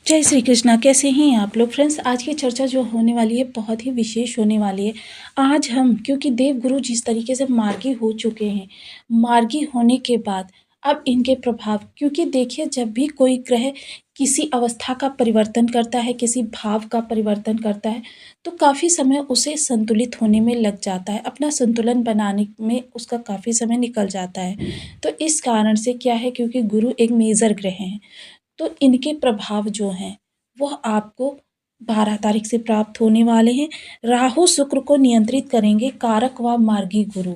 जय श्री कृष्णा। कैसे हैं आप लोग फ्रेंड्स? आज की चर्चा जो होने वाली है बहुत ही विशेष होने वाली है। आज हम क्योंकि देवगुरु जिस तरीके से मार्गी हो चुके हैं, मार्गी होने के बाद अब इनके प्रभाव, क्योंकि देखिए जब भी कोई ग्रह किसी अवस्था का परिवर्तन करता है, किसी भाव का परिवर्तन करता है, तो काफ़ी समय उसे संतुलित होने में लग जाता है, अपना संतुलन बनाने में उसका काफ़ी समय निकल जाता है। तो इस कारण से क्या है, क्योंकि गुरु एक मेजर ग्रह हैं, तो इनके प्रभाव जो हैं वह आपको 12 तारीख से प्राप्त होने वाले हैं। राहु शुक्र को नियंत्रित करेंगे कारक व मार्गी गुरु।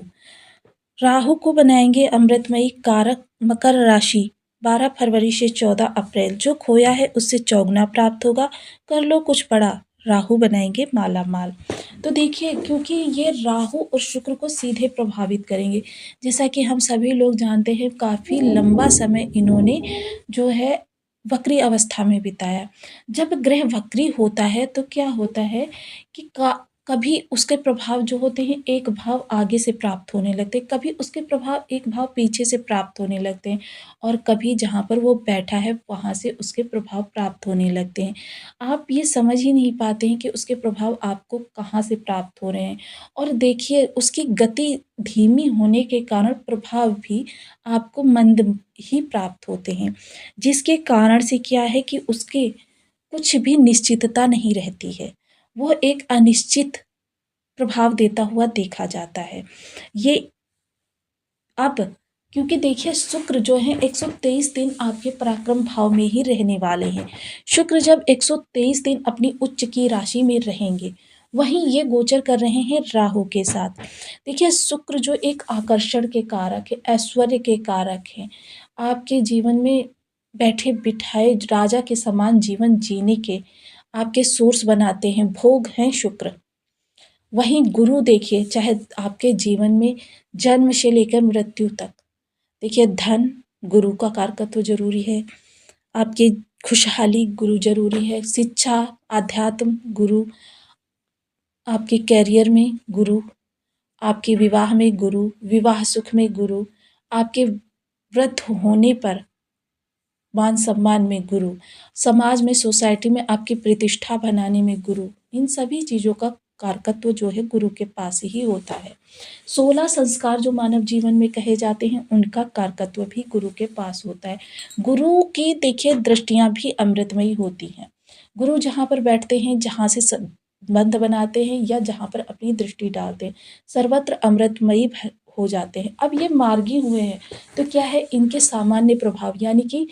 राहु को बनाएंगे अमृतमयी कारक मकर राशि। 12 फरवरी से 14 अप्रैल जो खोया है उससे चौगुना प्राप्त होगा। कर लो कुछ बड़ा, राहु बनाएंगे माला माल। तो देखिए क्योंकि ये राहु और शुक्र को सीधे प्रभावित करेंगे, जैसा कि हम सभी लोग जानते हैं काफ़ी लंबा समय इन्होंने जो है वक्री अवस्था में बिताया। जब ग्रह वक्री होता है तो क्या होता है कि कभी उसके प्रभाव जो होते हैं एक भाव आगे से प्राप्त होने लगते हैं, कभी उसके प्रभाव एक भाव पीछे से प्राप्त होने लगते हैं, और कभी जहाँ पर वो बैठा है वहाँ से उसके प्रभाव प्राप्त होने लगते हैं। आप ये समझ ही नहीं पाते हैं कि उसके प्रभाव आपको कहाँ से प्राप्त हो रहे हैं। और देखिए उसकी गति धीमी होने के कारण प्रभाव भी आपको मंद ही प्राप्त होते हैं, जिसके कारण से क्या है कि उसके कुछ भी निश्चितता नहीं रहती है, वो एक अनिश्चित प्रभाव देता हुआ देखा जाता है। ये अब क्योंकि देखिए शुक्र जो है 123 दिन आपके पराक्रम भाव में ही रहने वाले हैं। शुक्र जब 123 दिन अपनी उच्च की राशि में रहेंगे, वहीं ये गोचर कर रहे हैं राहु के साथ। देखिए शुक्र जो एक आकर्षण के कारक है, ऐश्वर्य के कारक हैं, आपके जीवन में बैठे बिठाए राजा के समान जीवन जीने के आपके सोर्स बनाते हैं, भोग हैं शुक्र। वहीं गुरु देखिए चाहे आपके जीवन में जन्म से लेकर मृत्यु तक, देखिए धन गुरु का कारकत्व जरूरी है, आपकी खुशहाली गुरु जरूरी है, शिक्षा आध्यात्म गुरु, आपके कैरियर में गुरु, आपके विवाह में गुरु, विवाह सुख में गुरु, आपके वृद्ध होने पर मान सम्मान में गुरु, समाज में सोसाइटी में आपकी प्रतिष्ठा बनाने में गुरु, इन सभी चीज़ों का कारकत्व जो है गुरु के पास ही होता है। 16 संस्कार जो मानव जीवन में कहे जाते हैं उनका कारकत्व भी गुरु के पास होता है। गुरु की देखिए दृष्टियां भी अमृतमयी होती हैं। गुरु जहाँ पर बैठते हैं, जहाँ से संबंध बनाते हैं या जहाँ पर अपनी दृष्टि डालते हैं, सर्वत्र अमृतमयी हो जाते हैं। अब ये मार्गी हुए हैं तो क्या है, इनके सामान्य प्रभाव यानी कि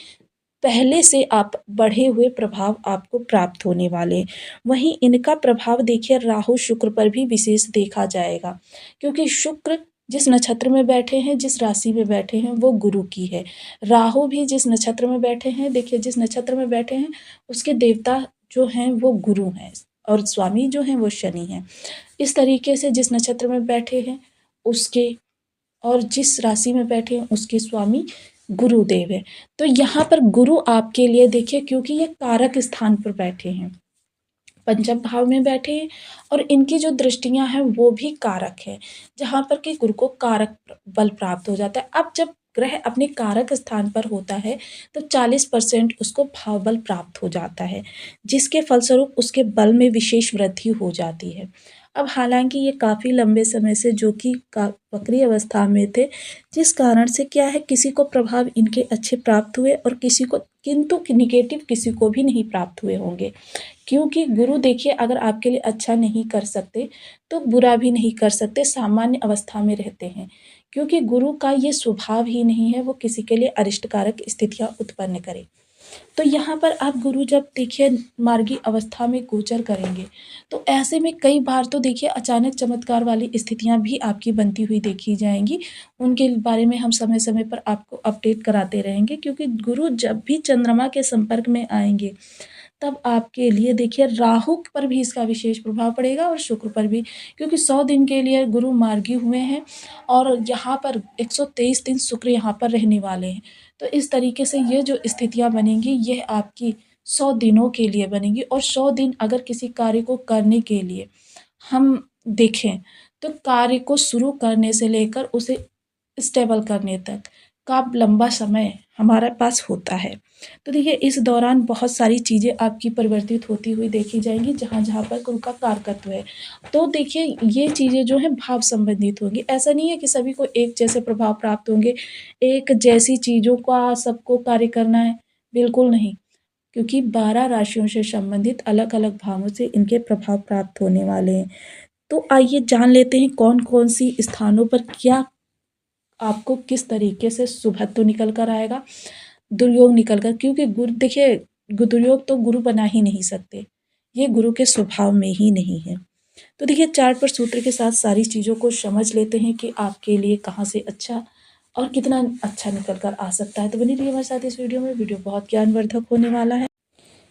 पहले से आप बढ़े हुए प्रभाव आपको प्राप्त होने वाले हैं। वहीं इनका प्रभाव देखिए राहु शुक्र पर भी विशेष देखा जाएगा, क्योंकि शुक्र जिस नक्षत्र में बैठे हैं, जिस राशि में बैठे हैं वो गुरु की है। राहु भी जिस नक्षत्र में बैठे हैं, देखिए जिस नक्षत्र में बैठे हैं उसके देवता जो हैं वो गुरु हैं और स्वामी जो हैं वो शनि हैं। इस तरीके से जिस नक्षत्र में बैठे हैं उसके और जिस राशि में बैठे हैं उसके स्वामी गुरुदेव है। तो यहाँ पर गुरु आपके लिए देखिए क्योंकि ये कारक स्थान पर बैठे हैं, पंचम भाव में बैठे हैं, और इनकी जो दृष्टियां हैं वो भी कारक है, जहाँ पर कि गुरु को कारक बल प्राप्त हो जाता है। अब जब ग्रह अपने कारक स्थान पर होता है तो 40% उसको भाव बल प्राप्त हो जाता है, जिसके फलस्वरूप उसके बल में विशेष वृद्धि हो जाती है। अब हालांकि ये काफ़ी लंबे समय से जो कि वक्री अवस्था में थे, जिस कारण से क्या है किसी को प्रभाव इनके अच्छे प्राप्त हुए और किसी को, किंतु निगेटिव किसी को भी नहीं प्राप्त हुए होंगे, क्योंकि गुरु देखिए अगर आपके लिए अच्छा नहीं कर सकते तो बुरा भी नहीं कर सकते, सामान्य अवस्था में रहते हैं, क्योंकि गुरु का ये स्वभाव ही नहीं है वो किसी के लिए अरिष्टकारक स्थितियां उत्पन्न करे। तो यहाँ पर आप गुरु जब देखिए मार्गी अवस्था में गोचर करेंगे तो ऐसे में कई बार तो देखिए अचानक चमत्कार वाली स्थितियां भी आपकी बनती हुई देखी जाएंगी। उनके बारे में हम समय समय पर आपको अपडेट कराते रहेंगे, क्योंकि गुरु जब भी चंद्रमा के संपर्क में आएंगे तब आपके लिए देखिए राहु पर भी इसका विशेष प्रभाव पड़ेगा और शुक्र पर भी, क्योंकि 100 दिन के लिए गुरु मार्गी हुए हैं और यहाँ पर 123 दिन शुक्र यहाँ पर रहने वाले हैं। तो इस तरीके से ये जो स्थितियाँ बनेंगी ये आपकी 100 दिनों के लिए बनेंगी, और 100 दिन अगर किसी कार्य को करने के लिए हम देखें तो कार्य को शुरू करने से लेकर उसे स्टेबल करने तक का लंबा समय हमारे पास होता है। तो देखिए इस दौरान बहुत सारी चीज़ें आपकी परिवर्तित होती हुई देखी जाएँगी जहाँ-जहाँ पर गुरु का कारकत्व है। तो देखिए ये चीज़ें जो हैं भाव संबंधित होंगी। ऐसा नहीं है कि सभी को एक जैसे प्रभाव प्राप्त होंगे, एक जैसी चीज़ों का सबको कार्य करना है, बिल्कुल नहीं। क्योंकि 12 राशियों से संबंधित अलग-अलग भावों से इनके प्रभाव प्राप्त होने वाले हैं। तो आइए जान लेते हैं कौन-कौन सी स्थानों पर क्या आपको किस तरीके से शुभत्व निकल कर आएगा, दुर्योग निकल कर, क्योंकि गुरु देखिए दुर्योग तो गुरु बना ही नहीं सकते। ये गुरु के स्वभाव में ही नहीं है। तो देखिए चार्ट पर सूत्र के साथ सारी चीज़ों को समझ लेते हैं कि आपके लिए कहाँ से अच्छा और कितना अच्छा निकल कर आ सकता है। तो बनी रहिए हमारे साथ इस वीडियो में, वीडियो बहुत ज्ञानवर्धक होने वाला है।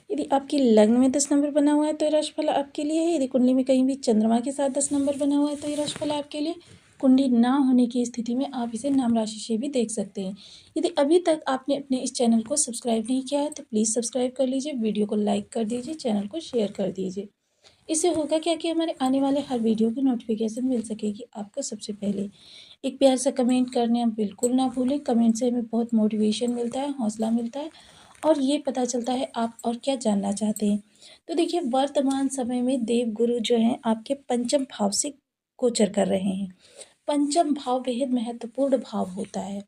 यदि आपकी लग्न में 10 नंबर बना हुआ है तो ये राशिफल आपके लिए है। यदि कुंडली में कहीं भी चंद्रमा के साथ 10 नंबर बना हुआ है तो ये राशिफल आपके लिए। कुंडली ना होने की स्थिति में आप इसे नाम राशि से भी देख सकते हैं। यदि अभी तक आपने अपने इस चैनल को सब्सक्राइब नहीं किया है तो प्लीज़ सब्सक्राइब कर लीजिए, वीडियो को लाइक कर दीजिए, चैनल को शेयर कर दीजिए। इससे होगा क्या कि हमारे आने वाले हर वीडियो की नोटिफिकेशन मिल सकेगी आपको सबसे पहले। एक प्यार सा कमेंट करने आप बिल्कुल ना भूलें। कमेंट से हमें बहुत मोटिवेशन मिलता है, हौसला मिलता है और ये पता चलता है आप और क्या जानना चाहते हैं। तो देखिए वर्तमान समय में देवगुरु जो हैं आपके पंचम भाव से गोचर कर रहे हैं। पंचम भाव बेहद महत्वपूर्ण भाव होता है।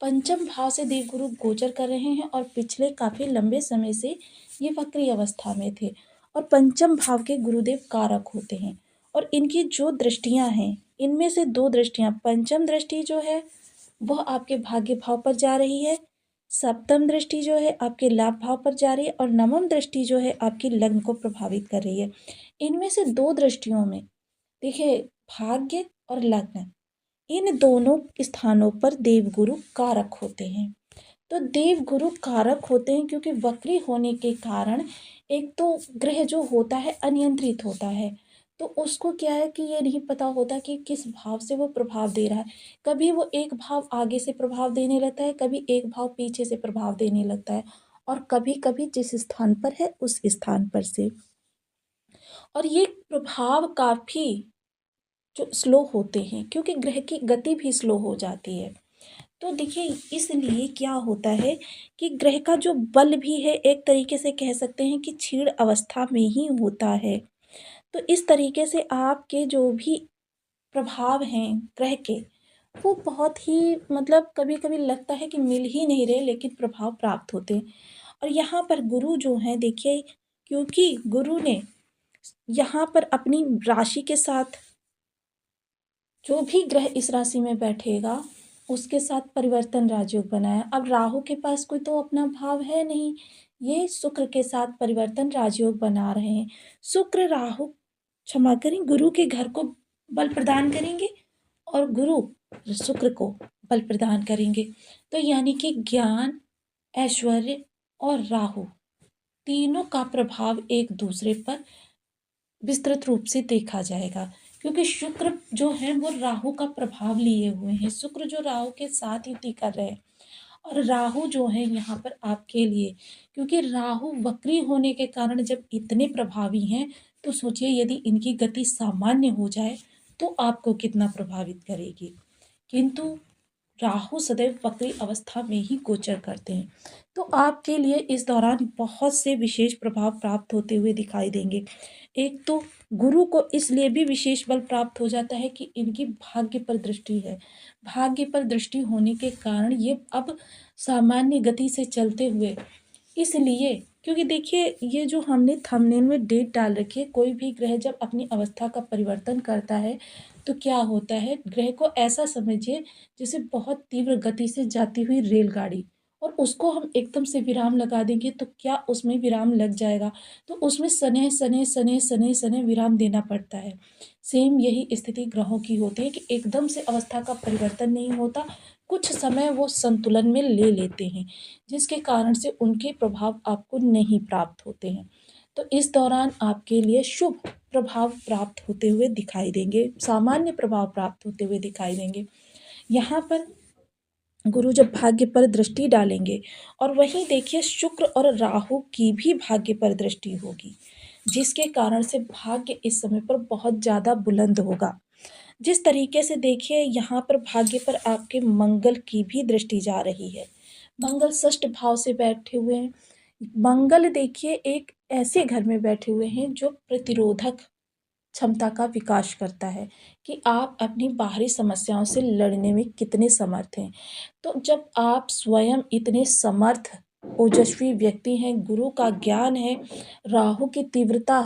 पंचम भाव से देवगुरु गोचर कर रहे हैं और पिछले काफ़ी लंबे समय से ये वक्री अवस्था में थे और पंचम भाव के गुरुदेव कारक होते हैं और इनकी जो दृष्टियां हैं इनमें से दो दृष्टियां, पंचम दृष्टि जो है वह आपके भाग्य भाव पर जा रही है, सप्तम दृष्टि जो है आपके लाभ भाव पर जा रही है और नवम दृष्टि जो है आपकी लग्न को प्रभावित कर रही है। इनमें से दो दृष्टियों में देखिए भाग्य और लग्न, इन दोनों स्थानों पर देवगुरु कारक होते हैं। तो देवगुरु कारक होते हैं क्योंकि वक्री होने के कारण एक तो ग्रह जो होता है अनियंत्रित होता है। तो उसको क्या है कि ये नहीं पता होता कि किस भाव से वो प्रभाव दे रहा है। कभी वो एक भाव आगे से प्रभाव देने लगता है, कभी एक भाव पीछे से प्रभाव देने लगता है और कभी-कभी जिस स्थान पर है उस स्थान पर से। और ये प्रभाव काफ़ी जो स्लो होते हैं क्योंकि ग्रह की गति भी स्लो हो जाती है। तो देखिए इसलिए क्या होता है कि ग्रह का जो बल भी है एक तरीके से कह सकते हैं कि क्षीण अवस्था में ही होता है। तो इस तरीके से आपके जो भी प्रभाव हैं ग्रह के, वो बहुत ही मतलब कभी-कभी लगता है कि मिल ही नहीं रहे लेकिन प्रभाव प्राप्त होते हैं। और यहाँ पर गुरु जो हैं देखिए, क्योंकि गुरु ने यहाँ पर अपनी राशि के साथ जो भी ग्रह इस राशि में बैठेगा उसके साथ परिवर्तन राजयोग बनाया। अब राहु के पास कोई तो अपना भाव है नहीं, ये शुक्र के साथ परिवर्तन राजयोग बना रहे हैं। शुक्र राहु, क्षमा करें, गुरु के घर को बल प्रदान करेंगे और गुरु शुक्र को बल प्रदान करेंगे। तो यानी कि ज्ञान, ऐश्वर्य और राहु तीनों का प्रभाव एक दूसरे पर विस्तृत रूप से देखा जाएगा क्योंकि शुक्र जो है वो राहु का प्रभाव लिए हुए हैं। शुक्र जो राहु के साथ युति कर रहे हैं और राहु जो है यहाँ पर आपके लिए, क्योंकि राहु वक्री होने के कारण जब इतने प्रभावी हैं तो सोचिए यदि इनकी गति सामान्य हो जाए तो आपको कितना प्रभावित करेगी। किंतु राहु सदैव वक्री अवस्था में ही गोचर करते हैं तो आपके लिए इस दौरान बहुत से विशेष प्रभाव प्राप्त होते हुए दिखाई देंगे। एक तो गुरु को इसलिए भी विशेष बल प्राप्त हो जाता है कि इनकी भाग्य पर दृष्टि है। भाग्य पर दृष्टि होने के कारण ये अब सामान्य गति से चलते हुए, इसलिए क्योंकि देखिए ये जो हमने थंबनेल में डेट डाल रखी है, कोई भी ग्रह जब अपनी अवस्था का परिवर्तन करता है तो क्या होता है, ग्रह को ऐसा समझिए जैसे बहुत तीव्र गति से जाती हुई रेलगाड़ी और उसको हम एकदम से विराम लगा देंगे तो क्या उसमें विराम लग जाएगा, तो उसमें सने सने सने सने सने विराम देना पड़ता है। सेम यही स्थिति ग्रहों की होती है कि एकदम से अवस्था का परिवर्तन नहीं होता, कुछ समय वो संतुलन में ले लेते हैं जिसके कारण से उनके प्रभाव आपको नहीं प्राप्त होते हैं। तो इस दौरान आपके लिए शुभ प्रभाव प्राप्त होते हुए दिखाई देंगे, सामान्य प्रभाव प्राप्त होते हुए दिखाई देंगे। यहाँ पर गुरु जब भाग्य पर दृष्टि डालेंगे और वहीं देखिए शुक्र और राहु की भी भाग्य पर दृष्टि होगी जिसके कारण से भाग्य इस समय पर बहुत ज़्यादा बुलंद होगा। जिस तरीके से देखिए यहाँ पर भाग्य पर आपके मंगल की भी दृष्टि जा रही है। मंगल षष्ठ भाव से बैठे हुए हैं। मंगल देखिए एक ऐसे घर में बैठे हुए हैं जो प्रतिरोधक क्षमता का विकास करता है कि आप अपनी बाहरी समस्याओं से लड़ने में कितने समर्थ हैं। तो जब आप स्वयं इतने समर्थ ओजस्वी व्यक्ति हैं, गुरु का ज्ञान है, राहु की तीव्रता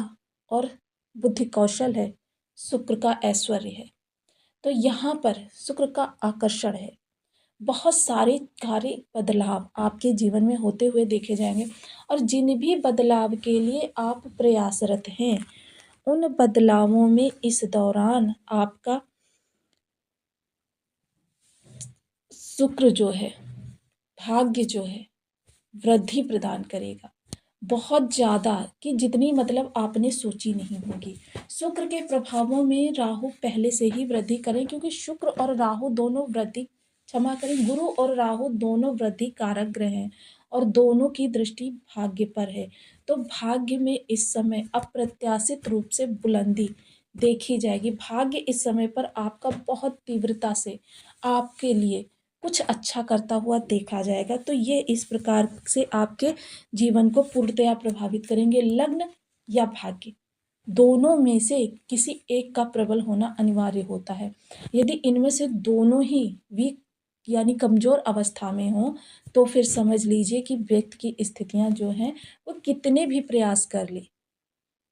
और बुद्धि कौशल है, शुक्र का ऐश्वर्य है, तो यहाँ पर शुक्र का आकर्षण है। बहुत सारे कार्य बदलाव आपके जीवन में होते हुए देखे जाएंगे और जिन भी बदलाव के लिए आप प्रयासरत हैं, उन बदलावों में इस दौरान आपका शुक्र जो है, भाग्य जो है, वृद्धि प्रदान करेगा बहुत ज़्यादा, कि जितनी मतलब आपने सोची नहीं होगी। शुक्र के प्रभावों में राहु पहले से ही वृद्धि करें, क्योंकि शुक्र और राहु दोनों वृद्धि, क्षमा करें, गुरु और राहु दोनों वृद्धि कारक ग्रह हैं और दोनों की दृष्टि भाग्य पर है। तो भाग्य में इस समय अप्रत्याशित रूप से बुलंदी देखी जाएगी। भाग्य इस समय पर आपका बहुत तीव्रता से आपके लिए कुछ अच्छा करता हुआ देखा जाएगा। तो ये इस प्रकार से आपके जीवन को पूर्णतया प्रभावित करेंगे। लग्न या भाग्य, दोनों में से किसी एक का प्रबल होना अनिवार्य होता है। यदि इनमें से दोनों ही वीक यानी कमज़ोर अवस्था में हों, तो फिर समझ लीजिए कि व्यक्ति की स्थितियाँ जो हैं वो कितने भी प्रयास कर ले,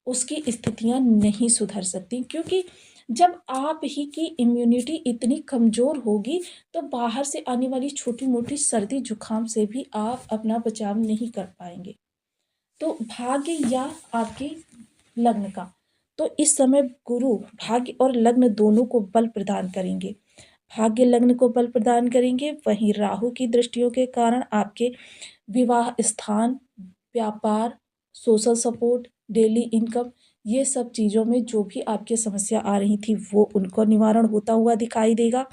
उसकी स्थितियाँ नहीं सुधर सकती, क्योंकि जब आप ही की इम्यूनिटी इतनी कमज़ोर होगी, तो बाहर से आने वाली छोटी मोटी सर्दी जुकाम से भी आप अपना बचाव नहीं कर पाएंगे। तो भाग्य या आपके लग्न का, तो इस समय गुरु भाग्य और लग्न दोनों को बल प्रदान करेंगे। भाग्य लग्न को बल प्रदान करेंगे, वहीं राहु की दृष्टियों के कारण आपके विवाह स्थान, व्यापार, सोशल सपोर्ट, डेली इनकम, ये सब चीज़ों में जो भी आपकी समस्या आ रही थी वो उनको निवारण होता हुआ दिखाई देगा।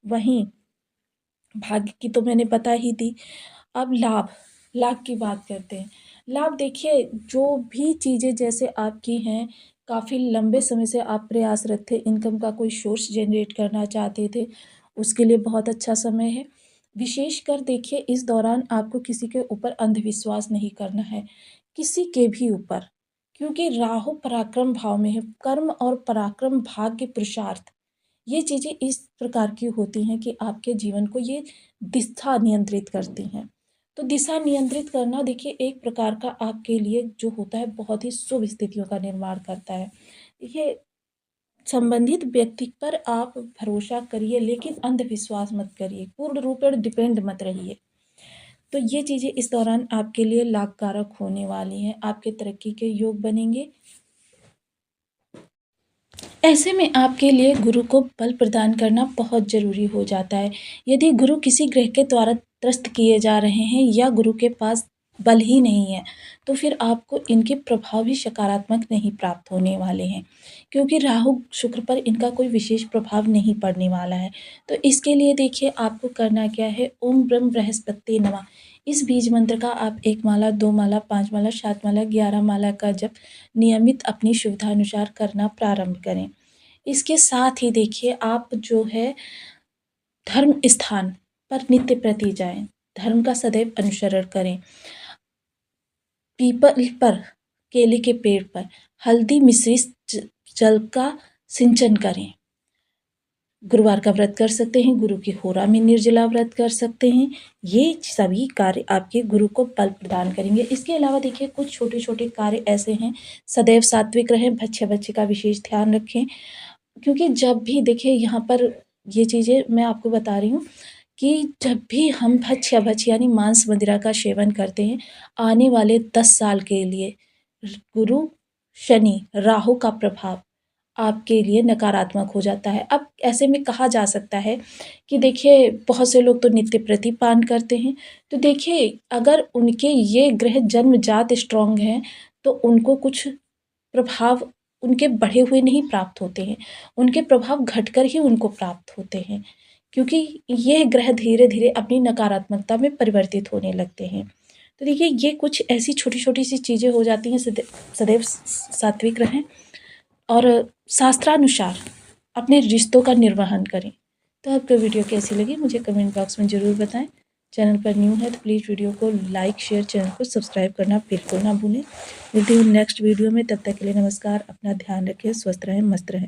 वहीं भाग्य की तो मैंने बता ही दी। अब लाभ, लाभ की बात करते हैं। लाभ देखिए, जो भी चीज़ें जैसे आपकी हैं, काफ़ी लंबे समय से आप प्रयासरत थे, इनकम का कोई सोर्स जनरेट करना चाहते थे, उसके लिए बहुत अच्छा समय है। विशेषकर देखिए इस दौरान आपको किसी के ऊपर अंधविश्वास नहीं करना है, किसी के भी ऊपर, क्योंकि राहु पराक्रम भाव में है। कर्म और पराक्रम, भाग्य, पुरुषार्थ, ये चीज़ें इस प्रकार की होती हैं कि आपके जीवन को ये दिशा नियंत्रित करती हैं। तो दिशा नियंत्रित करना देखिए एक प्रकार का आपके लिए जो होता है बहुत ही शुभ स्थितियों का निर्माण करता है। देखिए, संबंधित व्यक्ति पर आप भरोसा करिए, लेकिन अंधविश्वास मत करिए, पूर्ण रूपेण डिपेंड मत रहिए। तो ये चीज़ें इस दौरान आपके लिए लाभकारक होने वाली हैं, आपके तरक्की के योग बनेंगे। ऐसे में आपके लिए गुरु को बल प्रदान करना बहुत ज़रूरी हो जाता है। यदि गुरु किसी ग्रह के द्वारा त्रस्त किए जा रहे हैं या गुरु के पास बल ही नहीं है, तो फिर आपको इनके प्रभाव भी सकारात्मक नहीं प्राप्त होने वाले हैं, क्योंकि राहु शुक्र पर इनका कोई विशेष प्रभाव नहीं पड़ने वाला है। तो इसके लिए देखिए आपको करना क्या है, ओम ब्रह्म बृहस्पति नमः, इस बीज मंत्र का आप 1 माला, 2 माला, 5 माला, 7 माला, 11 माला का जप नियमित अपनी सुविधानुसार करना प्रारंभ करें। इसके साथ ही देखिए आप जो है धर्म स्थान पर नित्य प्रति जाएं, धर्म का सदैव अनुसरण करें। पीपल पर, केले के पेड़ पर हल्दी मिश्रित जल का सिंचन करें। गुरुवार का व्रत कर सकते हैं, गुरु की होरा में निर्जला व्रत कर सकते हैं। ये सभी कार्य आपके गुरु को बल प्रदान करेंगे। इसके अलावा देखिए कुछ छोटे छोटे कार्य ऐसे हैं, सदैव सात्विक रहें, भक्ष्य बच्चे का विशेष ध्यान रखें, क्योंकि जब भी देखिए यहाँ पर ये चीज़ें मैं आपको बता रही हूँ कि जब भी हम भक्ष्य यानी मांस मदिरा का सेवन करते हैं, आने वाले 10 साल के लिए गुरु, शनि, राहु का प्रभाव आपके लिए नकारात्मक हो जाता है। अब ऐसे में कहा जा सकता है कि देखिए बहुत से लोग तो नित्य प्रति पान करते हैं, तो देखिए अगर उनके ये ग्रह जन्मजात स्ट्रॉन्ग हैं, तो उनको कुछ प्रभाव उनके बढ़े हुए नहीं प्राप्त होते हैं, उनके प्रभाव घटकर ही उनको प्राप्त होते हैं, क्योंकि ये ग्रह धीरे-धीरे अपनी नकारात्मकता में परिवर्तित होने लगते हैं। तो देखिए ये कुछ ऐसी छोटी-छोटी सी चीज़ें हो जाती हैं, सदैव सात्विक रहें और शास्त्रानुसार अपने रिश्तों का निर्वहन करें। तो आपको वीडियो कैसी लगी मुझे कमेंट बॉक्स में ज़रूर बताएँ। चैनल पर न्यू है तो प्लीज़ वीडियो को लाइक, शेयर, चैनल को सब्सक्राइब करना बिल्कुल ना भूलें। मिलती हूँ नेक्स्ट वीडियो में, तब तक के लिए नमस्कार। अपना ध्यान रखें, स्वस्थ रहें, मस्त रहें।